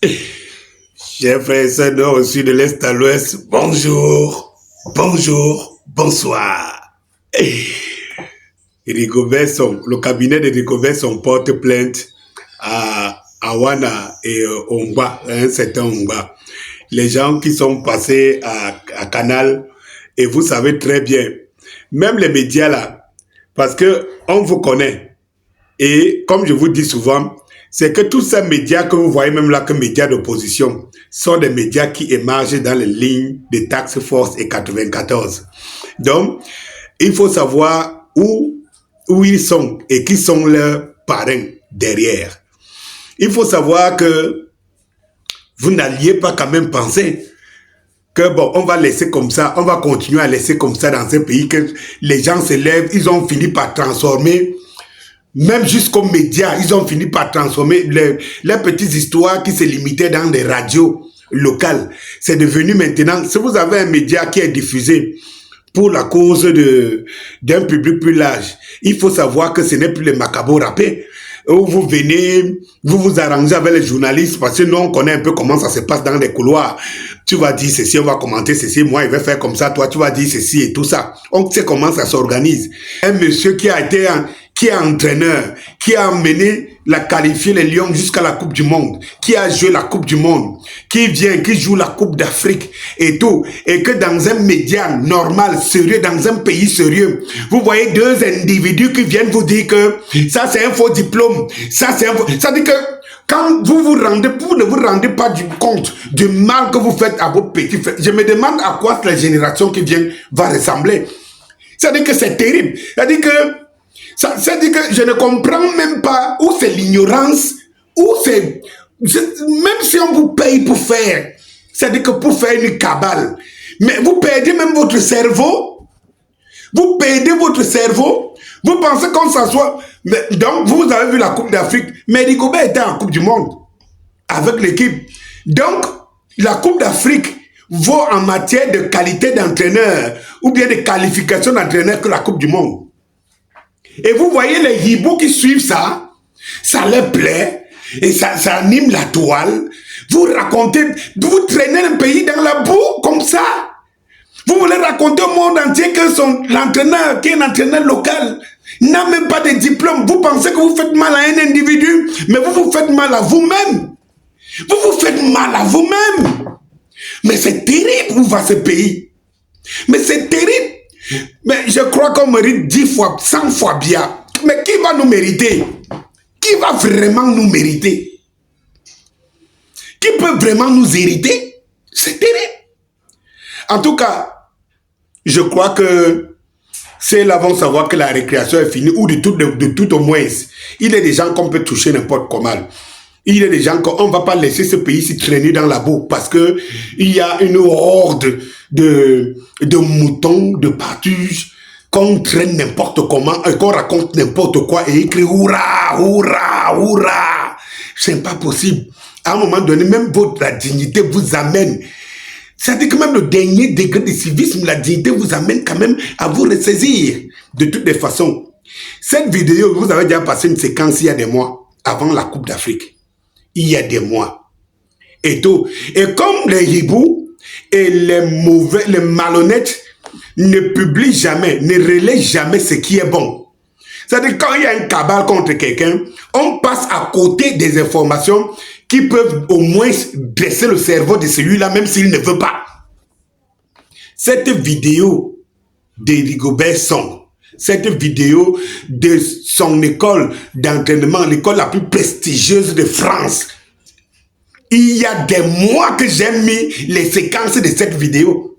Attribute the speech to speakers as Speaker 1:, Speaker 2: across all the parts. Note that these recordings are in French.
Speaker 1: Chers frères et sœurs nord au sud, de l'est à l'ouest, bonjour, bonjour, bonsoir. Le cabinet de Rigobert porte plainte à Awana et Ongba, un certain Ongba. Les gens qui sont passés à Canal, et vous savez très bien, même les médias là, parce que on vous connaît. Et comme je vous dis souvent, c'est que tous ces médias que vous voyez même là, que médias d'opposition, sont des médias qui émergent dans les lignes de Task Force et 94. Donc, il faut savoir où ils sont et qui sont leurs parrains derrière. Il faut savoir que vous n'alliez pas quand même penser que bon, on va laisser comme ça, on va continuer à laisser comme ça dans ce pays, que les gens se lèvent, ils ont fini par transformer. Même jusqu'aux médias, ils ont fini par transformer les petites histoires qui se limitaient dans des radios locales. C'est devenu maintenant, si vous avez un média qui est diffusé pour la cause d'un public plus large, il faut savoir que ce n'est plus les macabres rappés où vous venez, vous vous arrangez avec les journalistes parce que nous on connaît un peu comment ça se passe dans les couloirs. Tu vas dire ceci, on va commenter ceci, moi il va faire comme ça, toi tu vas dire ceci et tout ça. On sait comment ça s'organise. Un monsieur qui est entraîneur, qui a amené qualifié les Lions jusqu'à la Coupe du Monde, qui a joué la Coupe du Monde, qui joue la Coupe d'Afrique et tout, et que dans un média normal, sérieux, dans un pays sérieux, vous voyez deux individus qui viennent vous dire que ça c'est un faux diplôme, ça c'est un faux... Ça dit que quand vous ne vous rendez pas compte du mal que vous faites à vos petits frères, je me demande à quoi la génération qui vient va ressembler. Ça dit que c'est terrible. Ça dit que c'est-à-dire que je ne comprends même pas où c'est l'ignorance, où c'est... Même si on vous paye pour faire, c'est-à-dire que pour faire une cabale, mais vous perdez même votre cerveau. Vous perdez votre cerveau. Vous pensez qu'on s'assoit... Donc, vous avez vu la Coupe d'Afrique, mais Rigobert était en Coupe du Monde avec l'équipe. Donc, la Coupe d'Afrique vaut en matière de qualité d'entraîneur ou bien de qualification d'entraîneur que la Coupe du Monde. Et vous voyez les hiboux qui suivent ça, ça leur plaît, et ça anime la toile. Vous racontez, vous traînez un pays dans la boue comme ça. Vous voulez raconter au monde entier que l'entraîneur, qui est un entraîneur local, n'a même pas de diplôme. Vous pensez que vous faites mal à un individu, mais vous vous faites mal à vous-même. Vous vous faites mal à vous-même. Mais c'est terrible où va ce pays. Mais c'est terrible. Mais je crois qu'on mérite 10 fois, 100 fois bien. Mais qui va nous mériter? Qui va vraiment nous mériter? Qui peut vraiment nous hériter? C'est terrible. En tout cas, je crois que c'est là vont savoir que la récréation est finie, ou de tout au moins, il y a des gens qu'on peut toucher n'importe comment. Il y a des gens qu'on ne va pas laisser ce pays se traîner dans la boue parce que il y a une horde de moutons, de pâturages qu'on traîne n'importe comment, qu'on raconte n'importe quoi et écrit hurrah, hurrah, hurrah. C'est pas possible. À un moment donné, même la dignité vous amène. C'est-à-dire que même le dernier degré de civisme, la dignité vous amène quand même à vous ressaisir. De toutes les façons. Cette vidéo, vous avez déjà passé une séquence il y a des mois, avant la Coupe d'Afrique. Il y a des mois. Et tout. Et comme les hiboux et les malhonnêtes ne publient jamais, ne relaient jamais ce qui est bon. C'est-à-dire quand il y a une cabale contre quelqu'un, on passe à côté des informations qui peuvent au moins dresser le cerveau de celui-là, même s'il ne veut pas. Cette vidéo de Rigobert Song, cette vidéo de son école d'entraînement, l'école la plus prestigieuse de France. Il y a des mois que j'ai mis les séquences de cette vidéo.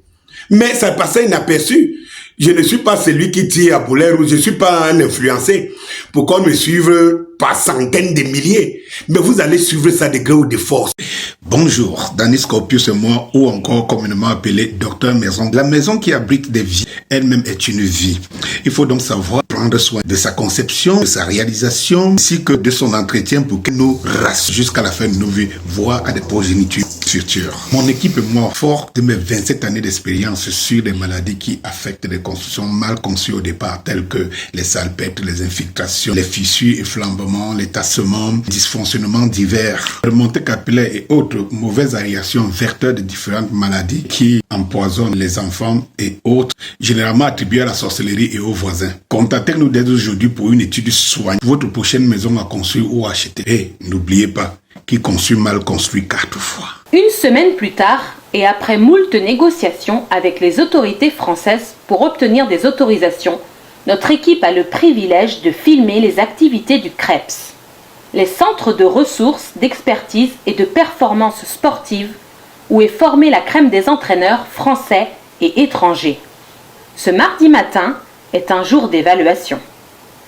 Speaker 1: Mais ça passait inaperçu. Je ne suis pas celui qui tire à boulet rouge, je ne suis pas un influencé pour qu'on me suive par centaines de milliers. Mais vous allez suivre ça de gré ou de force.
Speaker 2: Bonjour, Danny Scorpius et moi, ou encore communément appelé Docteur Maison. La maison qui abrite des vies, elle-même est une vie. Il faut donc savoir prendre soin de sa conception, de sa réalisation, ainsi que de son entretien pour que nous rassure jusqu'à la fin de nos vies, voire à des progénitures. futur. Mon équipe et moi, fort de mes 27 années d'expérience sur des maladies qui affectent les constructions mal conçues au départ, telles que les salpêtres, les infiltrations, les fissures et flambements, les tassements, dysfonctionnements divers, remontées capillaires et autres mauvaises aérations vecteurs de différentes maladies qui empoisonnent les enfants et autres, généralement attribuées à la sorcellerie et aux voisins. Contactez-nous dès aujourd'hui pour une étude soignée. Votre prochaine maison à construire ou à acheter. Et n'oubliez pas, qui construit mal construit 4 fois.
Speaker 3: Une semaine plus tard, et après moult négociations avec les autorités françaises pour obtenir des autorisations, notre équipe a le privilège de filmer les activités du CREPS, les centres de ressources, d'expertise et de performance sportive où est formée la crème des entraîneurs français et étrangers. Ce mardi matin est un jour d'évaluation.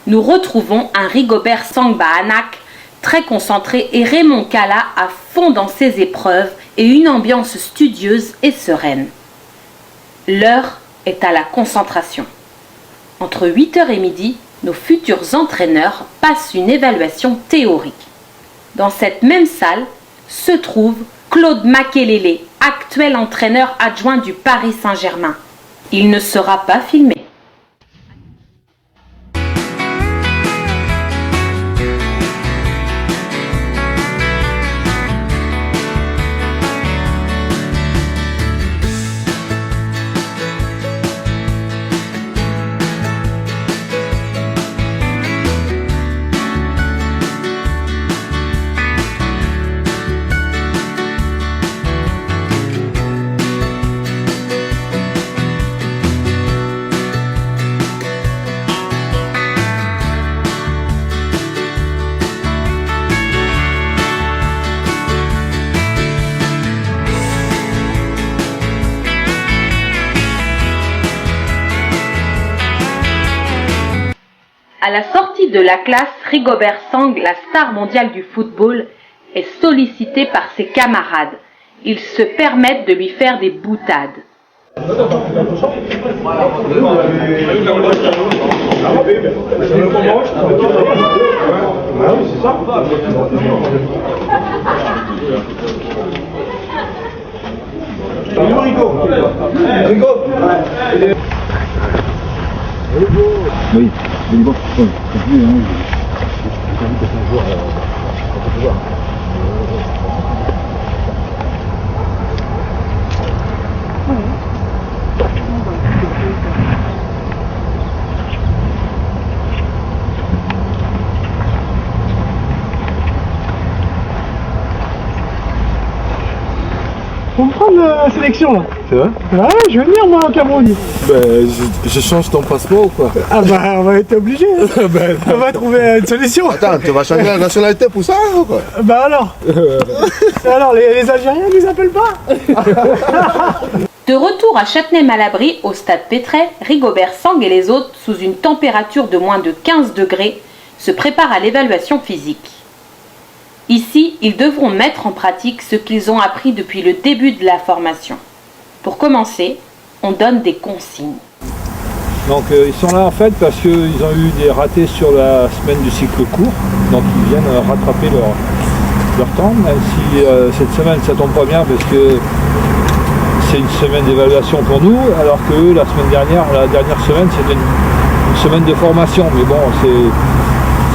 Speaker 3: Nous retrouvons un Rigobert Sangbahanak très concentré et Raymond Kala à fond dans ses épreuves et une ambiance studieuse et sereine. L'heure est à la concentration. Entre 8h et midi, nos futurs entraîneurs passent une évaluation théorique. Dans cette même salle se trouve Claude Makelele, actuel entraîneur adjoint du Paris Saint-Germain. Il ne sera pas filmé. À la sortie de la classe, Rigobert Sang, la star mondiale du football, est sollicité par ses camarades. Ils se permettent de lui faire des boutades.
Speaker 4: Oui, mais bon, c'est plus, hein. J'ai envie que c'est un joueur, on peut voir.
Speaker 5: Faut me prendre la sélection là.
Speaker 4: C'est vrai?
Speaker 5: Ouais, je vais venir moi au Cameroun.
Speaker 4: Ben, je change ton passeport ou quoi?
Speaker 5: Ah bah on va être obligé. On va trouver une solution.
Speaker 4: Attends, tu vas changer la nationalité pour ça ou quoi?
Speaker 5: Bah alors. Alors les Algériens ils nous appellent pas.
Speaker 3: De retour à Châtenay-Malabry, au stade Pétret, Rigobert Sang et les autres, sous une température de moins de 15 degrés, se préparent à l'évaluation physique. Ici, ils devront mettre en pratique ce qu'ils ont appris depuis le début de la formation. Pour commencer, on donne des consignes.
Speaker 6: Donc ils sont là en fait parce qu'ils ont eu des ratés sur la semaine du cycle court, donc ils viennent rattraper leur temps, même si cette semaine ça tombe pas bien parce que c'est une semaine d'évaluation pour nous, alors que la dernière semaine c'était une semaine de formation, mais bon c'est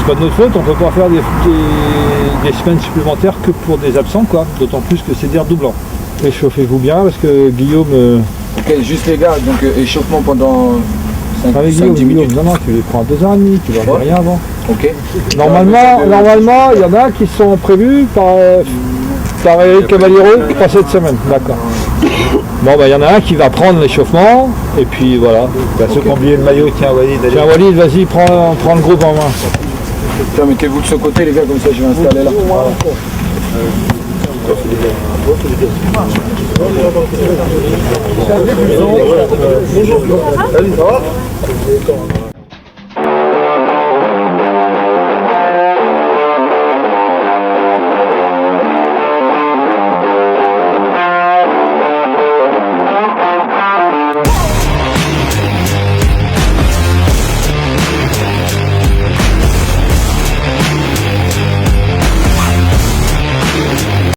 Speaker 6: pas de notre faute, on peut pas faire des semaines supplémentaires que pour des absents quoi, d'autant plus que c'est des redoublants. Échauffez-vous bien parce que Guillaume...
Speaker 4: Ok, juste les gars, donc échauffement pendant 5-10 minutes.
Speaker 6: Non, tu les prends à 2h30, tu vas faire rien avant.
Speaker 4: Ok.
Speaker 6: Normalement, il y en a qui sont prévus par Eric Cavaliero pour cette semaine, d'accord. Bon, bah il y en a un qui va prendre l'échauffement, et puis voilà. Bah, ceux qui ont oublié le maillot, tiens Walid, vas-y, prends le groupe en main.
Speaker 4: Tiens, mettez-vous de ce côté les gars, comme ça je vais installer là. Voilà. Salut, ça va?